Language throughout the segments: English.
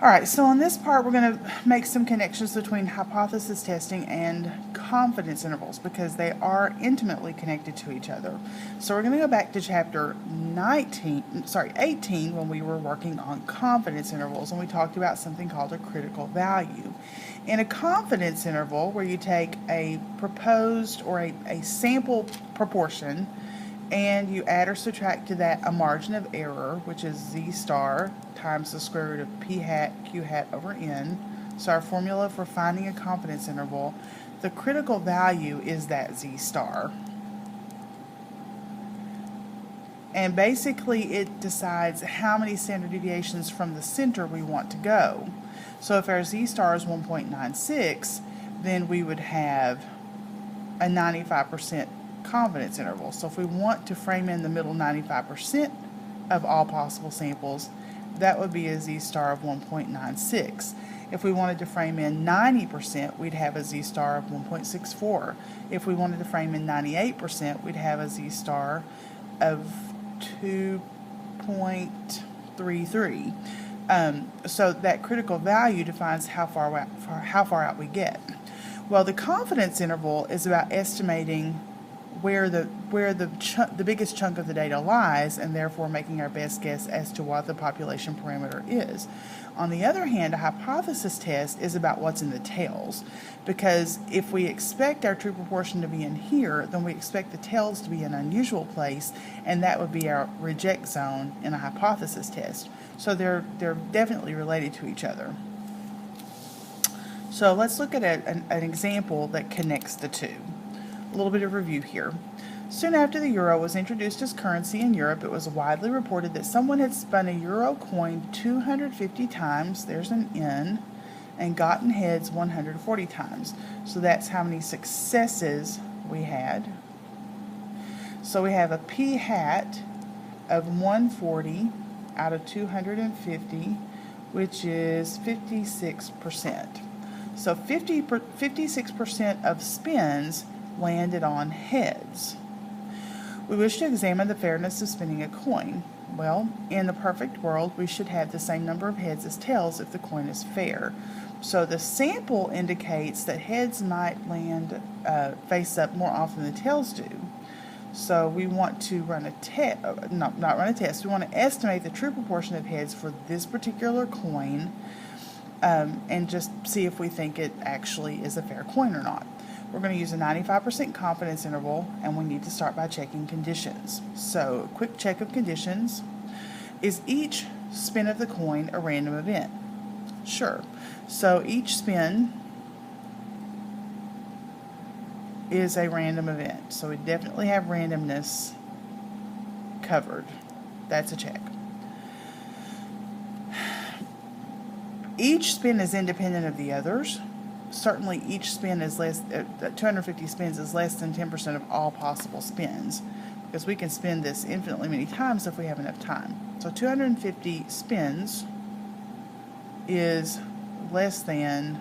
All right, so on this part, we're going to make some connections between hypothesis testing and confidence intervals because they are intimately connected to each other. So we're going to go back to chapter 18 when we were working on confidence intervals, and we talked about something called a critical value. In a confidence interval, where you take a proposed or a sample proportion and you add or subtract to that a margin of error, which is z star times the square root of p hat q hat over n. So our formula for finding a confidence interval, the critical value is that z star. And basically it decides how many standard deviations from the center we want to go. So if our z star is 1.96, then we would have a 95% confidence interval. So if we want to frame in the middle 95% of all possible samples, that would be a z star of 1.96. If we wanted to frame in 90%, we'd have a z star of 1.64. If we wanted to frame in 98%, we'd have a z star of 2.33. So that critical value defines how far out we get. Well, the confidence interval is about estimating where the biggest chunk of the data lies, and therefore making our best guess as to what the population parameter is. On the other hand, a hypothesis test is about what's in the tails, because if we expect our true proportion to be in here, then we expect the tails to be an unusual place, and that would be our reject zone in a hypothesis test. So they're definitely related to each other. So let's look at an example that connects the two. A little bit of review here. Soon after the euro was introduced as currency in Europe, it was widely reported that someone had spun a euro coin 250 times, there's an N, and gotten heads 140 times. So that's how many successes we had. So we have a p hat of 140 out of 250, which is 56%. So 56% of spins landed on heads. We wish to examine the fairness of spinning a coin. Well, in the perfect world, we should have the same number of heads as tails if the coin is fair. So the sample indicates that heads might land face up more often than tails do. So we want to run a test, not run a test, we want to estimate the true proportion of heads for this particular coin and just see if we think it actually is a fair coin or not. We're going to use a 95% confidence interval, and we need to start by checking conditions. So, a quick check of conditions. Is each spin of the coin a random event? Sure. So, each spin is a random event. So, we definitely have randomness covered. That's a check. Each spin is independent of the others. Certainly each spin is 250 spins is less than 10% of all possible spins, because we can spin this infinitely many times if we have enough time. So 250 spins is less than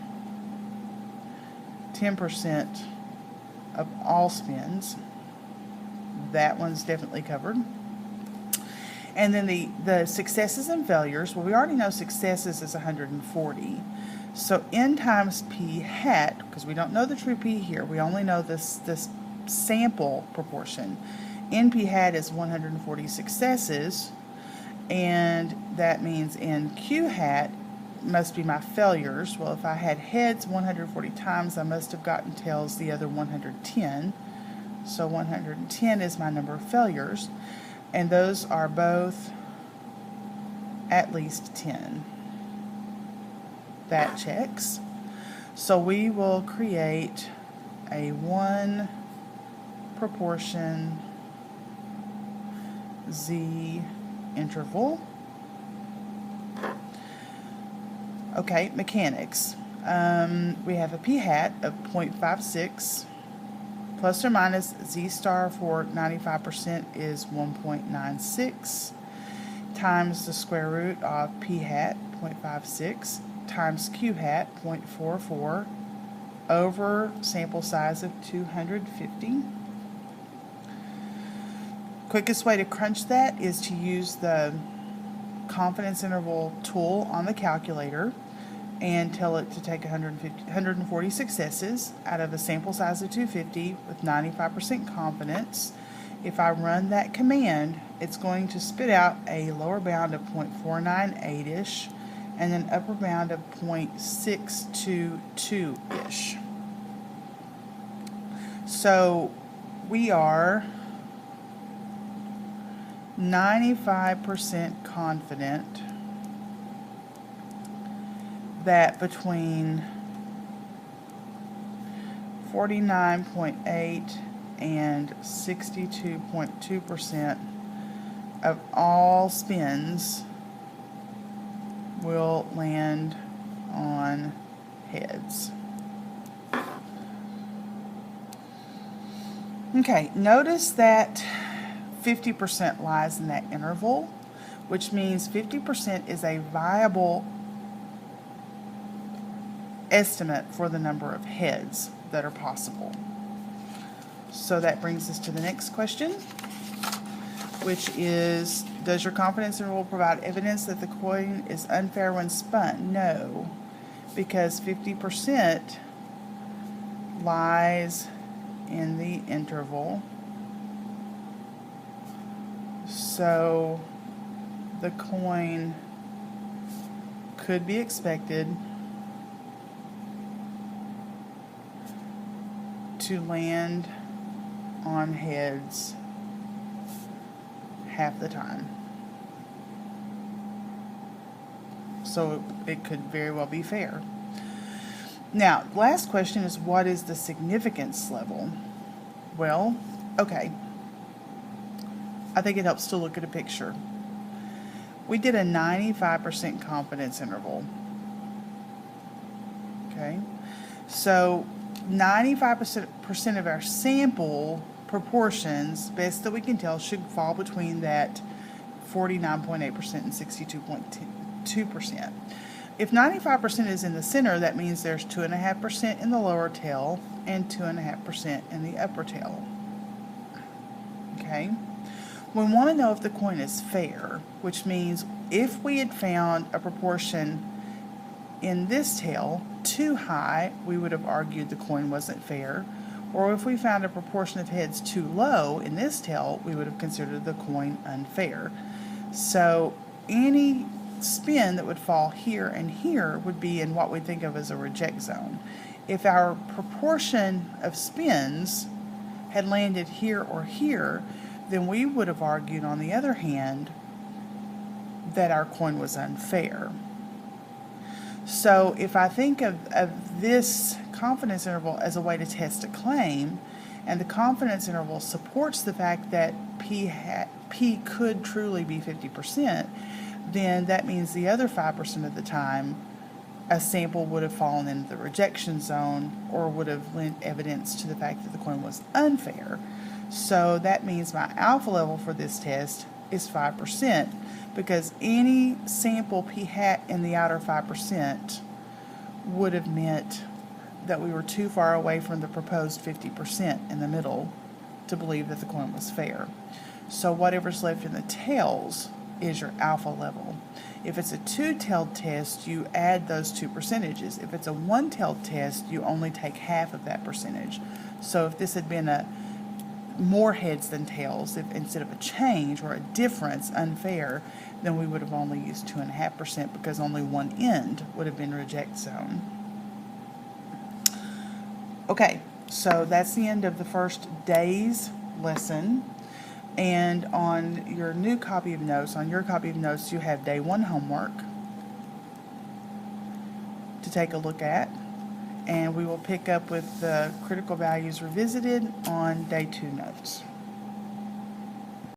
10% of all spins. That one's definitely covered. And then the successes and failures, well, we already know successes is 140. So n times p hat, because we don't know the true p here, we only know this sample proportion. N p hat is 140 successes, and that means n q hat must be my failures. Well, if I had heads 140 times, I must have gotten tails the other 110. So 110 is my number of failures, and those are both at least 10. That checks. So we will create a 1 proportion z interval. Okay, mechanics. We have a p hat of 0.56 plus or minus z star for 95% is 1.96 times the square root of p hat 0.56 times q hat 0.44 over sample size of 250. Quickest way to crunch that is to use the confidence interval tool on the calculator and tell it to take 140 successes out of a sample size of 250 with 95% confidence. If I run that command, it's going to spit out a lower bound of 0.498-ish and an upper bound of 0.622-ish. So we are 95% confident that between 49.8 and 62.2% of all spins will land on heads. Okay, notice that 50% lies in that interval, which means 50% is a viable estimate for the number of heads that are possible. So that brings us to the next question, which is, does your confidence interval provide evidence that the coin is unfair when spun? No, because 50% lies in the interval. So the coin could be expected to land on heads half the time. So it could very well be fair. Now, last question is, what is the significance level? Well, okay. I think it helps to look at a picture. We did a 95% confidence interval. Okay? So 95% of our sample proportions, best that we can tell, should fall between that 49.8% and 62.2%. If 95% is in the center, that means there's 2.5% in the lower tail and 2.5% in the upper tail. Okay? We want to know if the coin is fair, which means if we had found a proportion in this tail too high, we would have argued the coin wasn't fair. Or if we found a proportion of heads too low in this tail, we would have considered the coin unfair. So any spin that would fall here and here would be in what we think of as a reject zone. If our proportion of spins had landed here or here, then we would have argued, on the other hand, that our coin was unfair. So if I think of this confidence interval as a way to test a claim, and the confidence interval supports the fact that P could truly be 50%, then that means the other 5% of the time a sample would have fallen into the rejection zone or would have lent evidence to the fact that the coin was unfair. So that means my alpha level for this test is 5%, because any sample P hat in the outer 5% would have meant that we were too far away from the proposed 50% in the middle to believe that the coin was fair. So whatever's left in the tails is your alpha level. If it's a two-tailed test, you add those two percentages. If it's a one-tailed test, you only take half of that percentage. So if this had been a more heads than tails, if instead of a change or a difference unfair, then we would have only used 2.5%, because only one end would have been reject zone. Okay, so that's the end of the first day's lesson. And on your new copy of notes, you have day 1 homework to take a look at. And we will pick up with the critical values revisited on day 2 notes.